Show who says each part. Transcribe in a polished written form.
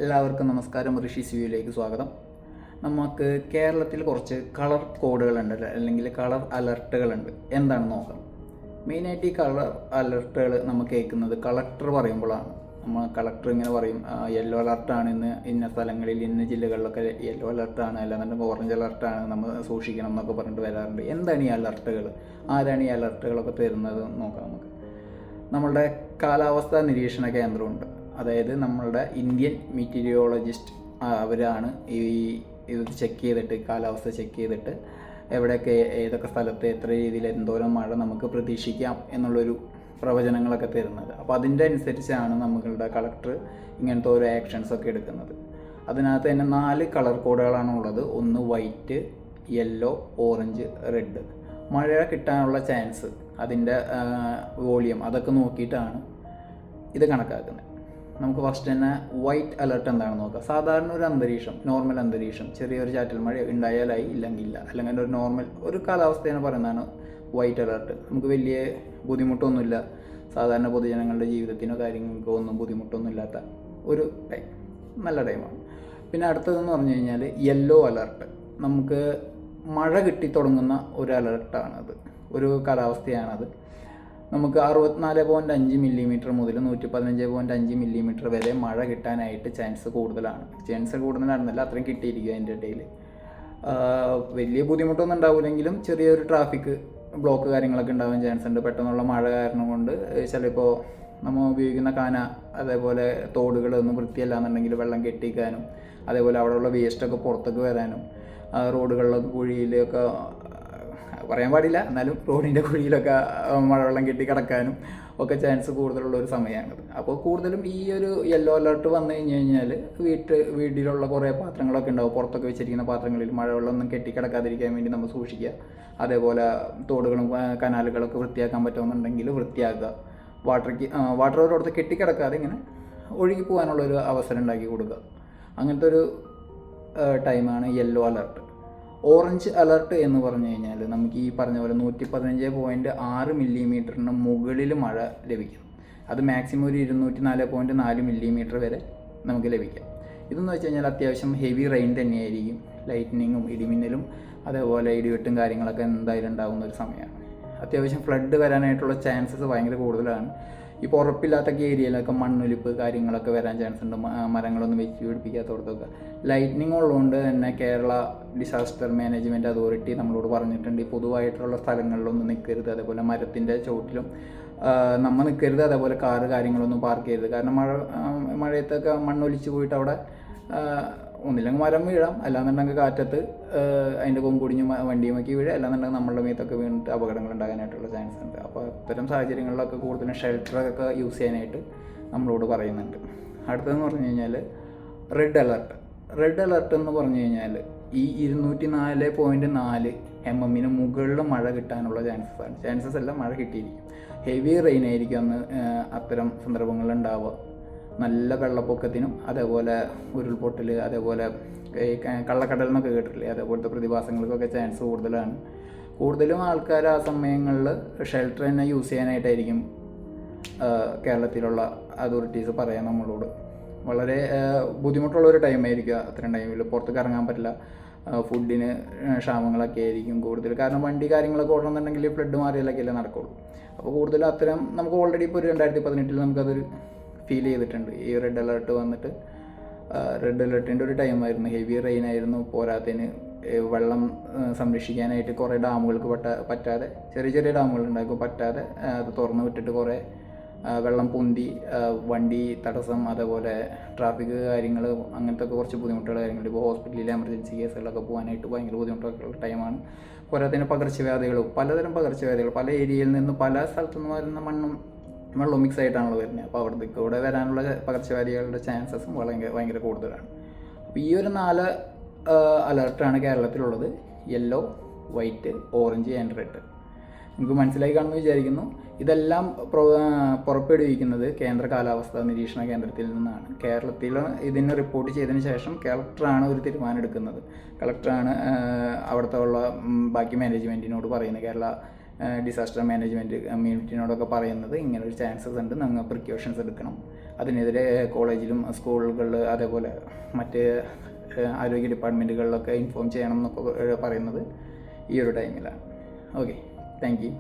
Speaker 1: എല്ലാവർക്കും നമസ്കാരം. ഋഷി സിവിയിലേക്ക് സ്വാഗതം. നമുക്ക് കേരളത്തിൽ കുറച്ച് കളർ കോഡുകളുണ്ട്, അല്ലെങ്കിൽ കളർ അലർട്ടുകളുണ്ട്. എന്താണെന്ന് നോക്കാം. മെയിനായിട്ട് ഈ കളർ അലർട്ടുകൾ നമ്മൾ കേൾക്കുന്നത് കളക്ടർ പറയുമ്പോഴാണ്. കളക്ടർ ഇങ്ങനെ പറയും, യെല്ലോ അലർട്ടാണ് ഇന്ന സ്ഥലങ്ങളിൽ ഇന്ന ജില്ലകളിലൊക്കെ യെല്ലോ അലർട്ടാണ്, അല്ലാന്നുണ്ടെങ്കിൽ ഓറഞ്ച് അലർട്ടാണ്, നമ്മൾ സൂക്ഷിക്കണം എന്നൊക്കെ പറഞ്ഞിട്ട് വരാറുണ്ട്. എന്താണ് ഈ അലർട്ടുകൾ, ആരാണ് ഈ അലർട്ടുകളൊക്കെ തരുന്നത് നോക്കാം. നമുക്ക് നമ്മളുടെ കാലാവസ്ഥാ നിരീക്ഷണ കേന്ദ്രമുണ്ട്. അതായത് നമ്മളുടെ ഇന്ത്യൻ മീറ്റീരിയോളജിസ്റ്റ് അവരാണ് ഇത് ചെക്ക് ചെയ്തിട്ട്, കാലാവസ്ഥ ചെക്ക് ചെയ്തിട്ട് എവിടെയൊക്കെ ഏതൊക്കെ സ്ഥലത്ത് എത്ര രീതിയിൽ എന്തോരം മഴ നമുക്ക് പ്രതീക്ഷിക്കാം എന്നുള്ളൊരു പ്രവചനങ്ങളൊക്കെ തരുന്നത്. അപ്പോൾ അതിൻ്റെ അനുസരിച്ചാണ് നമ്മളുടെ കളക്ടർ ഇങ്ങനത്തെ ഓരോ ആക്ഷൻസൊക്കെ എടുക്കുന്നത്. അതിനകത്ത് തന്നെ 4 കളർ കോഡുകളാണ് ഉള്ളത്. ഒന്ന് വൈറ്റ്, യെല്ലോ, ഓറഞ്ച്, റെഡ്. മഴ കിട്ടാനുള്ള ചാൻസ്, അതിൻ്റെ വോളിയം അതൊക്കെ നോക്കിയിട്ടാണ് ഇത് കണക്കാക്കുന്നത്. നമുക്ക് ഫസ്റ്റ് തന്നെ വൈറ്റ് അലർട്ട് എന്താണെന്ന് നോക്കാം. സാധാരണ ഒരു അന്തരീക്ഷം, നോർമൽ അന്തരീക്ഷം, ചെറിയൊരു ചാറ്റൽ മഴ ഉണ്ടായാലായി, ഇല്ലെങ്കിൽ ഇല്ല, അല്ലെങ്കിൽ ഒരു നോർമൽ ഒരു കാലാവസ്ഥയാണ് പറയുന്നതാണ് വൈറ്റ് അലർട്ട്. നമുക്ക് വലിയ ബുദ്ധിമുട്ടൊന്നുമില്ല, സാധാരണ പൊതുജനങ്ങളുടെ ജീവിതത്തിനോ കാര്യങ്ങൾക്കോ ഒന്നും ബുദ്ധിമുട്ടൊന്നുമില്ലാത്ത ഒരു ടൈം, നല്ല ടൈമാണ്. പിന്നെ അടുത്തതെന്ന് പറഞ്ഞു കഴിഞ്ഞാൽ യെല്ലോ അലർട്ട്. നമുക്ക് മഴ കിട്ടി തുടങ്ങുന്ന ഒരു അലർട്ടാണത്, ഒരു കാലാവസ്ഥയാണത്. നമുക്ക് 64.5 മില്ലിമീറ്റർ മുതൽ 115.5 മില്ലിമീറ്റർ വരെ മഴ കിട്ടാനായിട്ട് ചാൻസ് കൂടുതലാണ്. ചാൻസ് കൂടുതലാണെന്നല്ല, അത്രയും കിട്ടിയിരിക്കും അതിൻ്റെ ഇടയിൽ. വലിയ ബുദ്ധിമുട്ടൊന്നും ഉണ്ടാവില്ലെങ്കിലും ചെറിയൊരു ട്രാഫിക് ബ്ലോക്ക് കാര്യങ്ങളൊക്കെ ഉണ്ടാവാൻ ചാൻസ് ഉണ്ട്. പെട്ടെന്നുള്ള മഴ കാരണം കൊണ്ട് ചിലപ്പോൾ നമ്മൾ ഉപയോഗിക്കുന്ന കാന, അതേപോലെ തോടുകളൊന്നും വൃത്തിയല്ല എന്നുണ്ടെങ്കിൽ വെള്ളം കെട്ടിക്കാനും, അതേപോലെ അവിടെയുള്ള വേസ്റ്റൊക്കെ പുറത്തേക്ക് വരാനും, റോഡുകളിലൊക്കെ കുഴിയിലൊക്കെ പറയാൻ പാടില്ല, എന്നാലും റോഡിൻ്റെ കുഴിയിലൊക്കെ മഴവെള്ളം കെട്ടി കിടക്കാനും ഒക്കെ ചാൻസ് കൂടുതലുള്ള ഒരു സമയമാണത്. അപ്പോൾ കൂടുതലും ഈ ഒരു യെല്ലോ അലർട്ട് വന്നു കഴിഞ്ഞാൽ വീട്ടിലുള്ള കുറേ പാത്രങ്ങളൊക്കെ ഉണ്ടാവും, പുറത്തൊക്കെ വെച്ചിരിക്കുന്ന പാത്രങ്ങളിൽ മഴവെള്ളം ഒന്നും കെട്ടിക്കിടക്കാതിരിക്കാൻ വേണ്ടി നമ്മൾ സൂക്ഷിക്കുക. അതേപോലെ തോടുകളും കനാലുകളൊക്കെ വൃത്തിയാക്കാൻ പറ്റുമെന്നുണ്ടെങ്കിൽ വൃത്തിയാക്കുക. വാട്ടർ ഒരിടത്ത് കെട്ടിക്കിടക്കാതെ ഇങ്ങനെ ഒഴുകി പോകാനുള്ളൊരു അവസരം ഉണ്ടാക്കി കൊടുക്കുക. അങ്ങനത്തെ ഒരു ടൈമാണ് യെല്ലോ അലർട്ട്. ഓറഞ്ച് അലർട്ട് എന്ന് പറഞ്ഞു കഴിഞ്ഞാൽ നമുക്ക് ഈ പറഞ്ഞ പോലെ 115.6 മില്ലിമീറ്ററിന് മുകളിൽ മഴ ലഭിക്കും. അത് മാക്സിമം ഒരു 204.4 മില്ലിമീറ്റർ വരെ നമുക്ക് ലഭിക്കാം. ഇതെന്ന് വെച്ച് കഴിഞ്ഞാൽ അത്യാവശ്യം ഹെവി റെയിൻ തന്നെയായിരിക്കും. ലൈറ്റ്നിങ്ങും ഇടിമിന്നലും അതേപോലെ ഇടിവെട്ടും കാര്യങ്ങളൊക്കെ എന്തായാലും ഉണ്ടാകുന്ന ഒരു സമയമാണ്. അത്യാവശ്യം ഫ്ലഡ് വരാനായിട്ടുള്ള ചാൻസസ് ഭയങ്കര കൂടുതലാണ്. ഇപ്പോൾ ഉറപ്പില്ലാത്തൊക്കെ ഏരിയയിലൊക്കെ മണ്ണൊലിപ്പ് കാര്യങ്ങളൊക്കെ വരാൻ ചാൻസ് ഉണ്ട്, മരങ്ങളൊന്നും വെച്ച് പിടിപ്പിക്കാത്തടത്തൊക്കെ. ലൈറ്റ്നിങ് ഉള്ളതുകൊണ്ട് തന്നെ കേരള ഡിസാസ്റ്റർ മാനേജ്മെൻറ്റ് അതോറിറ്റി നമ്മളോട് പറഞ്ഞിട്ടുണ്ട്, ഈ പൊതുവായിട്ടുള്ള സ്ഥലങ്ങളിലൊന്നും നിൽക്കരുത്, അതേപോലെ മരത്തിൻ്റെ ചുവട്ടിലും നമ്മൾ നിൽക്കരുത്, അതേപോലെ കാറ് കാര്യങ്ങളൊന്നും പാർക്ക് ചെയ്യരുത്. കാരണം മഴയത്തൊക്കെ മണ്ണൊലിച്ച് പോയിട്ട് അവിടെ ഒന്നില്ലെങ്കിൽ മരം വീഴാം, അല്ലാന്നുണ്ടെങ്കിൽ കാറ്റത്ത് അതിൻ്റെ കൊമ്പൊടിഞ്ഞ് വണ്ടിയുമൊക്കെ വീഴുക, അല്ലാന്നുണ്ടെങ്കിൽ നമ്മളുടെ മേത്തൊക്കെ വീണിട്ട് അപകടങ്ങൾ ഉണ്ടാകാനായിട്ടുള്ള ചാൻസ് ഉണ്ട്. അപ്പോൾ അത്തരം സാഹചര്യങ്ങളിലൊക്കെ കൂടുതലും ഷെൽട്ടറൊക്കെ യൂസ് ചെയ്യാനായിട്ട് നമ്മളോട് പറയുന്നുണ്ട്. അടുത്തതെന്ന് പറഞ്ഞു കഴിഞ്ഞാൽ റെഡ് അലർട്ട്. റെഡ് അലർട്ട് എന്ന് പറഞ്ഞു കഴിഞ്ഞാൽ ഈ 204.4 mm മുകളിൽ മഴ കിട്ടാനുള്ള ചാൻസസ് അല്ല, മഴ കിട്ടിയിരിക്കും. ഹെവി റെയിൻ ആയിരിക്കും അന്ന് അത്തരം സന്ദർഭങ്ങളിൽ ഉണ്ടാവുക. നല്ല വെള്ളപ്പൊക്കത്തിനും അതേപോലെ ഉരുൾപൊട്ടൽ, അതേപോലെ ഈ കള്ളക്കടൽ എന്നൊക്കെ കേട്ടിട്ടില്ലേ, അതേപോലത്തെ പ്രതിഭാസങ്ങൾക്കൊക്കെ ചാൻസ് കൂടുതലാണ്. കൂടുതലും ആൾക്കാർ ആ സമയങ്ങളിൽ ഷെൽട്ടർ തന്നെ യൂസ് ചെയ്യാനായിട്ടായിരിക്കും കേരളത്തിലുള്ള അതോറിറ്റീസ് പറയാൻ നമ്മളോട്. വളരെ ബുദ്ധിമുട്ടുള്ളൊരു ടൈമായിരിക്കും അത്രയും ടൈമിൽ. പുറത്തേക്ക് ഇറങ്ങാൻ പറ്റില്ല, ഫുഡിന് ക്ഷാമങ്ങളൊക്കെ ആയിരിക്കും കൂടുതൽ. കാരണം വണ്ടി കാര്യങ്ങളൊക്കെ ഓടണമെന്നുണ്ടെങ്കിൽ ഫ്ലഡ് മാറിയാലൊക്കെ അല്ലേ നടക്കുള്ളൂ. അപ്പോൾ കൂടുതലും അത്തരം നമുക്ക് ഓൾറെഡി ഇപ്പോൾ ഒരു 2018 നമുക്കതൊരു ഫീൽ ചെയ്തിട്ടുണ്ട്. ഈ റെഡ് അലർട്ട് വന്നിട്ട് റെഡ് അലർട്ടിൻ്റെ ഒരു ടൈമായിരുന്നു, ഹെവി റെയിൻ ആയിരുന്നു. പോരാത്തതിന് വെള്ളം സംരക്ഷിക്കാനായിട്ട് കുറേ ഡാമുകൾക്ക് പറ്റാതെ, ചെറിയ ചെറിയ ഡാമുകളുണ്ടാക്കും, പറ്റാതെ അത് തുറന്ന് വിട്ടിട്ട് കുറേ വെള്ളം പൊന്തി വണ്ടി തടസ്സം, അതേപോലെ ട്രാഫിക് കാര്യങ്ങൾ, അങ്ങനത്തെ ഒക്കെ കുറച്ച് ബുദ്ധിമുട്ടുള്ള കാര്യങ്ങൾ. ഇപ്പോൾ ഹോസ്പിറ്റലിലെ എമർജൻസി കേസുകളിലൊക്കെ പോകാനായിട്ട് ഭയങ്കര ബുദ്ധിമുട്ടൊക്കെയുള്ള ടൈമാണ്. പോരാത്തതിന് പകർച്ചവ്യാധികളും, പലതരം പകർച്ചവ്യാധികൾ, പല ഏരിയയിൽ നിന്ന് പല സ്ഥലത്തുനിന്ന് വരുന്ന മണ്ണും വെള്ളം മിക്സ് ആയിട്ടാണല്ലോ വരുന്നത്. അപ്പോൾ അവിടത്തേക്ക് കൂടെ വരാനുള്ള പകർച്ചവ്യാധികളുടെ ചാൻസസും ഭയങ്കര കൂടുതലാണ്. അപ്പോൾ ഈ ഒരു 4 അലർട്ടാണ് കേരളത്തിലുള്ളത്: yellow, white, orange and red. നിങ്ങൾക്ക് മനസ്സിലായി കാണുമെന്ന് വിചാരിക്കുന്നു. ഇതെല്ലാം പുറപ്പെടുവിക്കുന്നത് കേന്ദ്ര കാലാവസ്ഥാ നിരീക്ഷണ കേന്ദ്രത്തിൽ നിന്നാണ്. കേരളത്തിൽ ഇതിന് റിപ്പോർട്ട് ചെയ്തതിന് ശേഷം കളക്ടറാണ് ഒരു തീരുമാനം എടുക്കുന്നത്. കളക്ടറാണ് അവിടുത്തെ ഉള്ള ബാക്കി മാനേജ്മെൻറ്റിനോട് പറയുന്നത്. കേരള ഡിസാസ്റ്റർ മാനേജ്മെൻറ്റ് കമ്മ്യൂണിറ്റിനോടൊക്കെ പറയുന്നത് ഇങ്ങനൊരു ചാൻസസ് ഉണ്ട്, നിങ്ങൾ പ്രിക്കോഷൻസ് എടുക്കണം, അതിനെതിരെ കോളേജിലും സ്കൂളുകളിൽ അതേപോലെ മറ്റ് ആരോഗ്യ ഡിപ്പാർട്ട്മെൻറ്റുകളിലൊക്കെ ഇൻഫോം ചെയ്യണം എന്നൊക്കെ പറയുന്നത് ഈ ഒരു ടൈമിലാണ്. Okay, thank you.